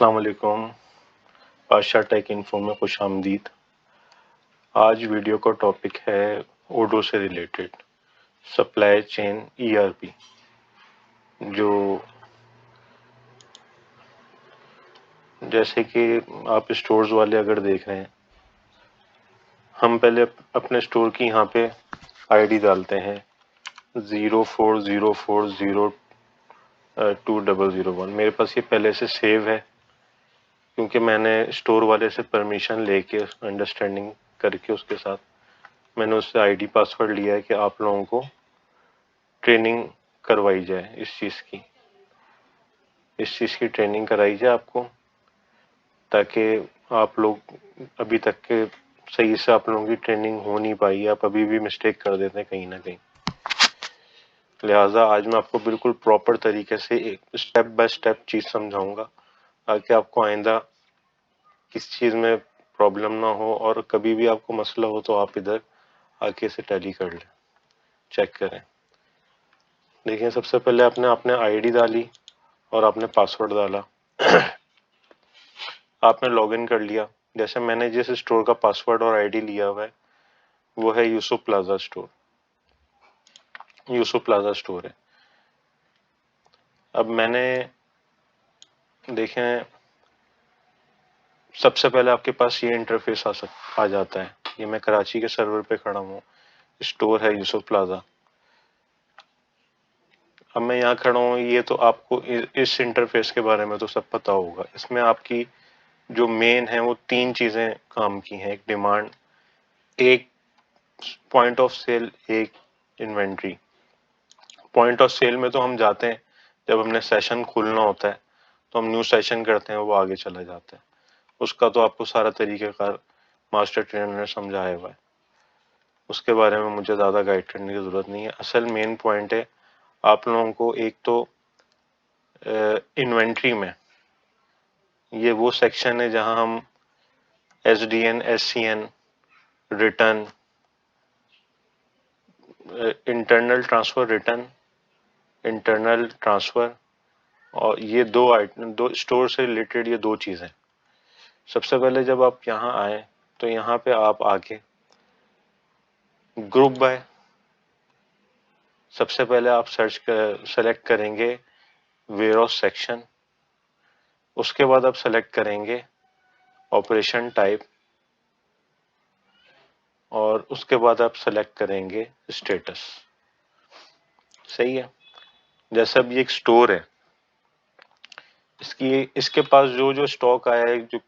अस्सलाम वालेकुम। बादशाह टेक इन्फो में खुशामदीद। आज वीडियो का टॉपिक है ओडो से रिलेटेड सप्लाई चेन ईआरपी। जो जैसे कि आप स्टोर्स वाले अगर देख रहे हैं, हम पहले अपने स्टोर की यहाँ पे आईडी डालते हैं 0404020001। मेरे पास ये पहले से सेव है क्योंकि मैंने स्टोर वाले से परमिशन लेके अंडरस्टैंडिंग करके उसके साथ मैंने उससे आईडी पासवर्ड लिया है कि आप लोगों को ट्रेनिंग करवाई जाए, इस चीज़ की ट्रेनिंग कराई जाए आपको, ताकि आप लोग अभी तक के सही से आप लोगों की ट्रेनिंग हो नहीं पाई, आप अभी भी मिस्टेक कर देते हैं कहीं ना कहीं। लिहाजा आज मैं आपको बिल्कुल प्रॉपर तरीके से एक स्टेप बाय स्टेप चीज़ समझाऊंगा ताकि आपको आइंदा किस चीज़ में प्रॉब्लम ना हो, और कभी भी आपको मसला हो तो आप इधर आके इसे टैली कर लें, चेक करें। देखिए, सबसे पहले आपने आईडी डाली और आपने पासवर्ड डाला। आपने लॉगिन कर लिया। जैसे मैंने जिस स्टोर का पासवर्ड और आईडी लिया हुआ है वो है Yusuf plaza store. Yusuf plaza store है। अब मैंने देखें, सबसे पहले आपके पास ये इंटरफेस आ जाता है। ये मैं कराची के सर्वर पे खड़ा हूँ, स्टोर है यूसुफ प्लाजा। अब मैं यहाँ खड़ा हूँ, ये तो आपको इस इंटरफेस के बारे में तो सब पता होगा। इसमें आपकी जो मेन है वो तीन चीजें काम की हैं, एक डिमांड, एक पॉइंट ऑफ सेल, एक इन्वेंट्री। पॉइंट ऑफ सेल में तो हम जाते हैं जब हमने सेशन खोलना होता है तो हम न्यू सेशन करते हैं, वो आगे चला जाता है। उसका तो आपको सारा तरीक़ाकार मास्टर ट्रेनर ने समझाया हुआ है, उसके बारे में मुझे ज़्यादा गाइड करने की ज़रूरत नहीं है। असल मेन पॉइंट है आप लोगों को, एक तो इन्वेंट्री में ये वो सेक्शन है जहां हम SDN, SCN, return, internal transfer return, internal transfer, और ये दो स्टोर से रिलेटेड ये दो चीज़ें। सबसे पहले जब आप यहाँ आए तो यहाँ पे आप आके ग्रुप बाय, सबसे पहले आप सेलेक्ट करेंगे वेयरहाउस सेक्शन। उसके बाद आप सेलेक्ट करेंगे ऑपरेशन टाइप, और उसके बाद आप सेलेक्ट करेंगे स्टेटस। सही है। जैसे अब ये एक स्टोर है, इसके पास जो जो स्टॉक आया है, जो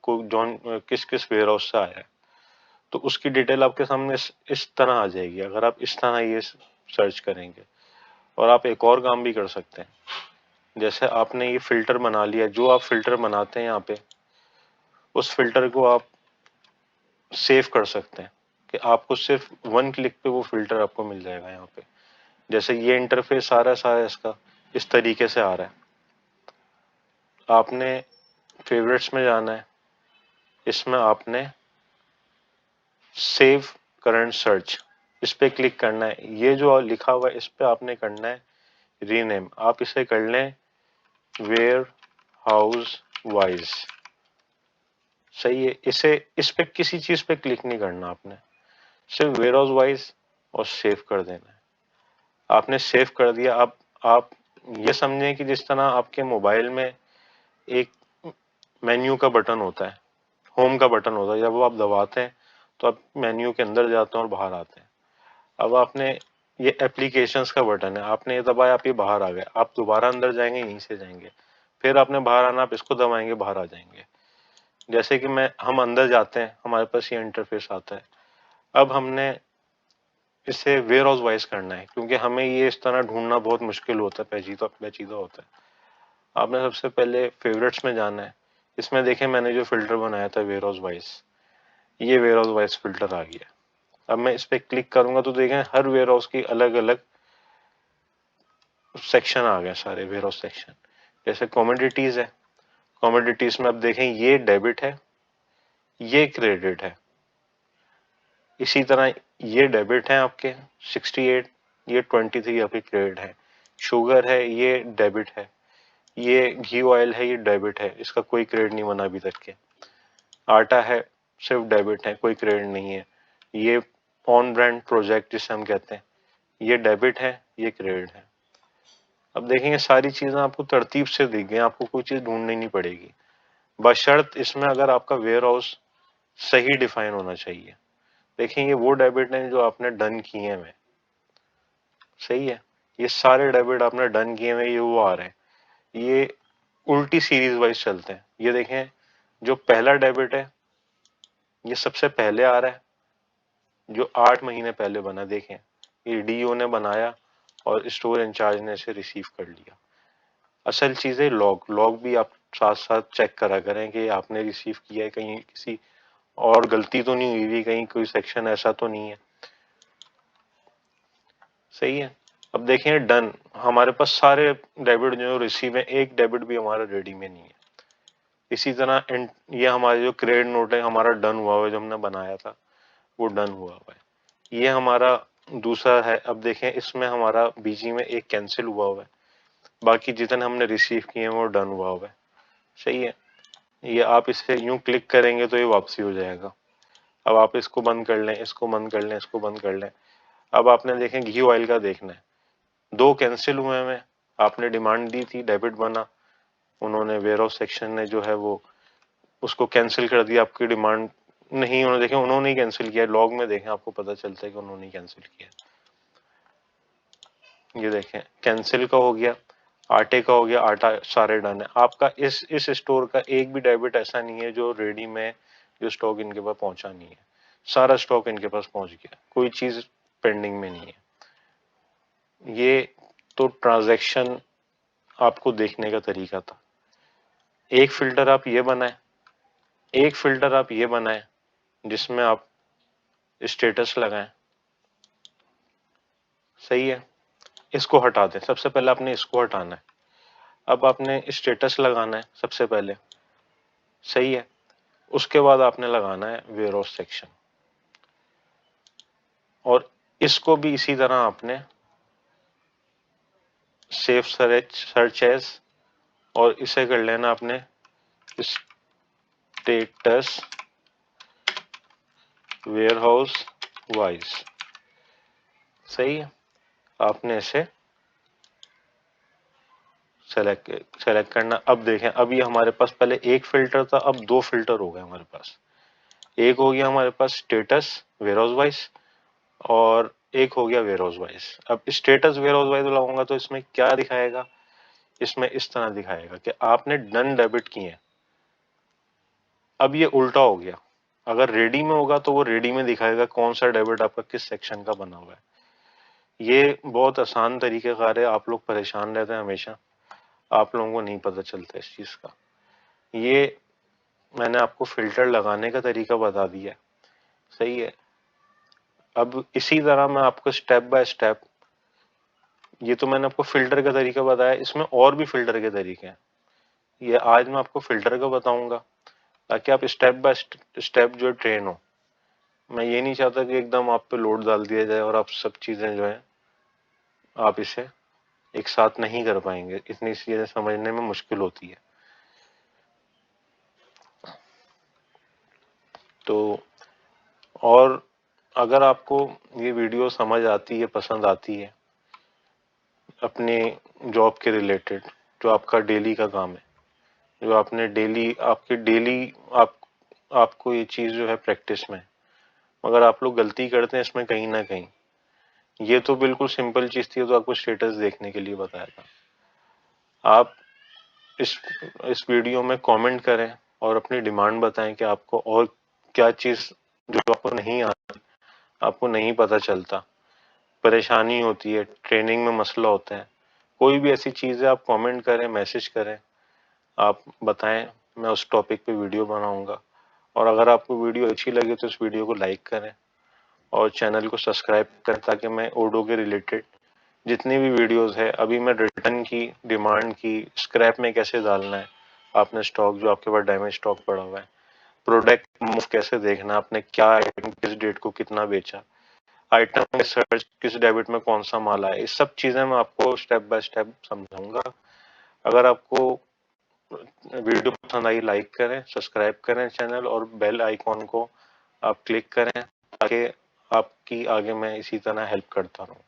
किस किस वेयरहाउस से आया है, तो उसकी डिटेल आपके सामने इस तरह आ जाएगी अगर आप इस तरह ये सर्च करेंगे। और आप एक और काम भी कर सकते हैं। जैसे आपने ये फिल्टर बना लिया, जो आप फिल्टर बनाते हैं यहाँ पे, उस फिल्टर को आप सेव कर सकते हैं कि आपको सिर्फ वन क्लिक पे वो फिल्टर आपको मिल जाएगा यहाँ पे। जैसे ये इंटरफेस आ रहा है सारा इसका इस तरीके से आ रहा है। आपने फेवरेट्स में जाना है, इसमें आपने सेव करंट सर्च, इस पे क्लिक करना है। ये जो लिखा हुआ है इस पे आपने करना है रीनेम। आप इसे कर लें वेयर हाउस वाइज। सही है। इस पे किसी चीज पे क्लिक नहीं करना, आपने सिर्फ वेयर हाउस वाइज और सेव कर देना है। आपने सेव कर दिया। अब आप ये समझें कि जिस तरह आपके मोबाइल में एक मेन्यू का बटन होता है, होम का बटन होता है, जब वो आप दबाते हैं तो आप मेन्यू के अंदर जाते हैं और बाहर आते हैं। अब आपने ये एप्लीकेशंस का बटन है, आपने ये दबाया, आप ये बाहर आ गए, आप दोबारा अंदर जाएंगे, यहीं से जाएंगे, फिर आपने बाहर आना, आप इसको दबाएंगे, बाहर आ जाएंगे। जैसे कि हम अंदर जाते हैं, हमारे पास ये इंटरफेस आता है। अब हमने इसे वेयर हाउस वाइज करना है क्योंकि हमें ये इस तरह ढूंढना बहुत मुश्किल होता है, पेचीदा होता है। आपने सबसे पहले फेवरेट्स में जाना है। इसमें देखें, मैंने जो फिल्टर बनाया था वेयर हाउस वाइज, ये वेयर हाउस वाइज फिल्टर आ गया। अब मैं इस पे क्लिक करूंगा तो देखें हर वेयर हाउस की अलग अलग सेक्शन आ गए, सारे वेयर हाउस सेक्शन। जैसे कमोडिटीज है, कमोडिटीज में अब देखें ये डेबिट है, ये क्रेडिट है। इसी तरह ये डेबिट है आपके 68, ये 23 आपके क्रेडिट है। शुगर है, ये डेबिट है, ये घी ऑयल है, ये डेबिट है, इसका कोई क्रेडिट नहीं बना अभी तक के। आटा है, सिर्फ डेबिट है, कोई क्रेडिट नहीं है। ये ऑन ब्रांड प्रोजेक्ट जिसे हम कहते हैं, ये डेबिट है, ये क्रेडिट है। अब देखेंगे सारी चीजें आपको तरतीब से दिख गई, आपको कोई चीज ढूंढनी नहीं पड़ेगी, बशर्त इसमें अगर आपका वेयर हाउस सही डिफाइन होना चाहिए। देखें ये वो डेबिट है जो आपने डन किए हैं, सही है, ये सारे डेबिट आपने डन किए हुए, ये वो आ रहे हैं, ये उल्टी सीरीज वाइज चलते हैं। ये देखें जो पहला डेबिट है ये सबसे पहले आ रहा है, जो 8 महीने पहले बना। देखें ये डीओ ने बनाया और स्टोर इंचार्ज ने इसे रिसीव कर लिया। असल चीज है लॉग, लॉग भी आप साथ साथ चेक करा करें कि आपने रिसीव किया है, कहीं किसी और गलती तो नहीं हुई, कहीं कोई सेक्शन ऐसा तो नहीं है, सही है। अब देखें डन, हमारे पास सारे डेबिट जो रिसीव है, एक डेबिट भी हमारा रेडी में नहीं है। इसी तरह ये हमारे जो क्रेडिट नोट है हमारा डन हुआ हुआ है, जो हमने बनाया था वो डन हुआ हुआ है। ये हमारा दूसरा है। अब देखें इसमें हमारा बीजी में एक कैंसिल हुआ हुआ है, बाकी जितने हमने रिसीव किए हैं वो डन हुआ हुआ है, सही है। ये आप इसे यूं क्लिक करेंगे तो ये वापसी हो जाएगा। अब आप इसको बंद कर लें, इसको बंद कर लें, इसको बंद कर लें। अब आपने देखें घी ऑयल का देखना है, 2 कैंसिल हुए हैं, आपने डिमांड दी थी, डेबिट बना, उन्होंने वेयर हाउस सेक्शन ने जो है वो उसको कैंसिल कर दिया, आपकी डिमांड नहीं, उन्होंने देखें उन्होंने ही कैंसिल किया, लॉग में देखें आपको पता चलता है कि उन्होंने ही कैंसिल किया। ये देखें कैंसिल का हो गया, आटे का हो गया, आटा सारे डन है। आपका इस स्टोर का एक भी डेबिट ऐसा नहीं है जो रेडी में जो स्टॉक इनके पास पहुंचा नहीं है, सारा स्टॉक इनके पास पहुंच गया, कोई चीज पेंडिंग में नहीं है। ये तो ट्रांजैक्शन आपको देखने का तरीका था। एक फिल्टर आप ये बनाए, एक फिल्टर आप ये बनाए जिसमें आप स्टेटस लगाएं, सही है। इसको हटा दें, सबसे पहले आपने इसको हटाना है। अब आपने स्टेटस लगाना है सबसे पहले, सही है। उसके बाद आपने लगाना है वेयर हाउस सेक्शन, और इसको भी इसी तरह आपने सेव सर्च एज, और इसे कर लेना आपने स्टेटस वेयर हाउस वाइज, सही है। आपने इसे सेलेक्ट करना। अब देखें अब ये हमारे पास पहले एक फिल्टर था, अब 2 फिल्टर हो गए हमारे पास। एक हो गया हमारे पास स्टेटस वेयर हाउस वाइज, और एक हो गया वेयर हाउस वाइज। अब स्टेटस वेयर हाउस वाइज लगाऊंगा तो इसमें क्या दिखाएगा, इसमें इस तरह दिखाएगा कि आपने डन डेबिट किए। अब ये उल्टा हो गया, अगर रेडी में होगा तो वो रेडी में दिखाएगा कौन सा डेबिट आपका किस सेक्शन का बना हुआ है। ये बहुत आसान तरीके कार है, आप लोग परेशान रहते हैं हमेशा, आप लोगों को नहीं पता चलता इस चीज का। ये मैंने आपको फिल्टर लगाने का तरीका बता दिया, सही है। अब इसी तरह मैं आपको स्टेप बाय स्टेप, ये तो मैंने आपको फिल्टर का तरीका बताया, इसमें और भी फिल्टर के तरीके हैं। ये आज मैं आपको फिल्टर का बताऊंगा ताकि आप स्टेप बाय स्टेप जो ट्रेन हो। मैं ये नहीं चाहता कि एकदम आप पे लोड डाल दिया जाए और आप सब चीजें जो है आप इसे एक साथ नहीं कर पाएंगे, इतनी चीजें समझने में मुश्किल होती है। तो और अगर आपको ये वीडियो समझ आती है, पसंद आती है, अपने जॉब के रिलेटेड, जो आपका डेली का काम है, जो आपने डेली आपकी डेली आपको ये चीज जो है प्रैक्टिस में, मगर आप लोग गलती करते हैं इसमें कहीं ना कहीं। ये तो बिल्कुल सिंपल चीज थी, तो आपको स्टेटस देखने के लिए बताया था। आप इस इस वीडियो में कमेंट करें और अपनी डिमांड बताएं कि आपको और क्या चीज जो आपको नहीं आती, आपको नहीं पता चलता, परेशानी होती है, ट्रेनिंग में मसला होता है, कोई भी ऐसी चीज है आप कमेंट करें, मैसेज करें, आप बताएं, मैं उस टॉपिक पे वीडियो बनाऊंगा। और अगर आपको वीडियो अच्छी लगे तो इस वीडियो को लाइक करें और चैनल को सब्सक्राइब करें, ताकि मैं ओडो के रिलेटेड जितनी भी वीडियोस है, अभी मैं रिटर्न की, डिमांड की, स्क्रैप में कैसे डालना है, आपने स्टॉक जो आपके पास डैमेज स्टॉक पड़ा हुआ है, प्रोडक्ट मूव कैसे देखना, आपने क्या आइटम किस डेट को कितना बेचा, आइटम में सर्च किस डेबिट में कौन सा माल आया, ये सब चीजें मैं आपको स्टेप बाय स्टेप समझाऊंगा। अगर आपको वीडियो पसंद आई लाइक करें, सब्सक्राइब करें चैनल और बेल आइकॉन को आप क्लिक करें ताकि आपकी आगे मैं इसी तरह हेल्प करता रहूं।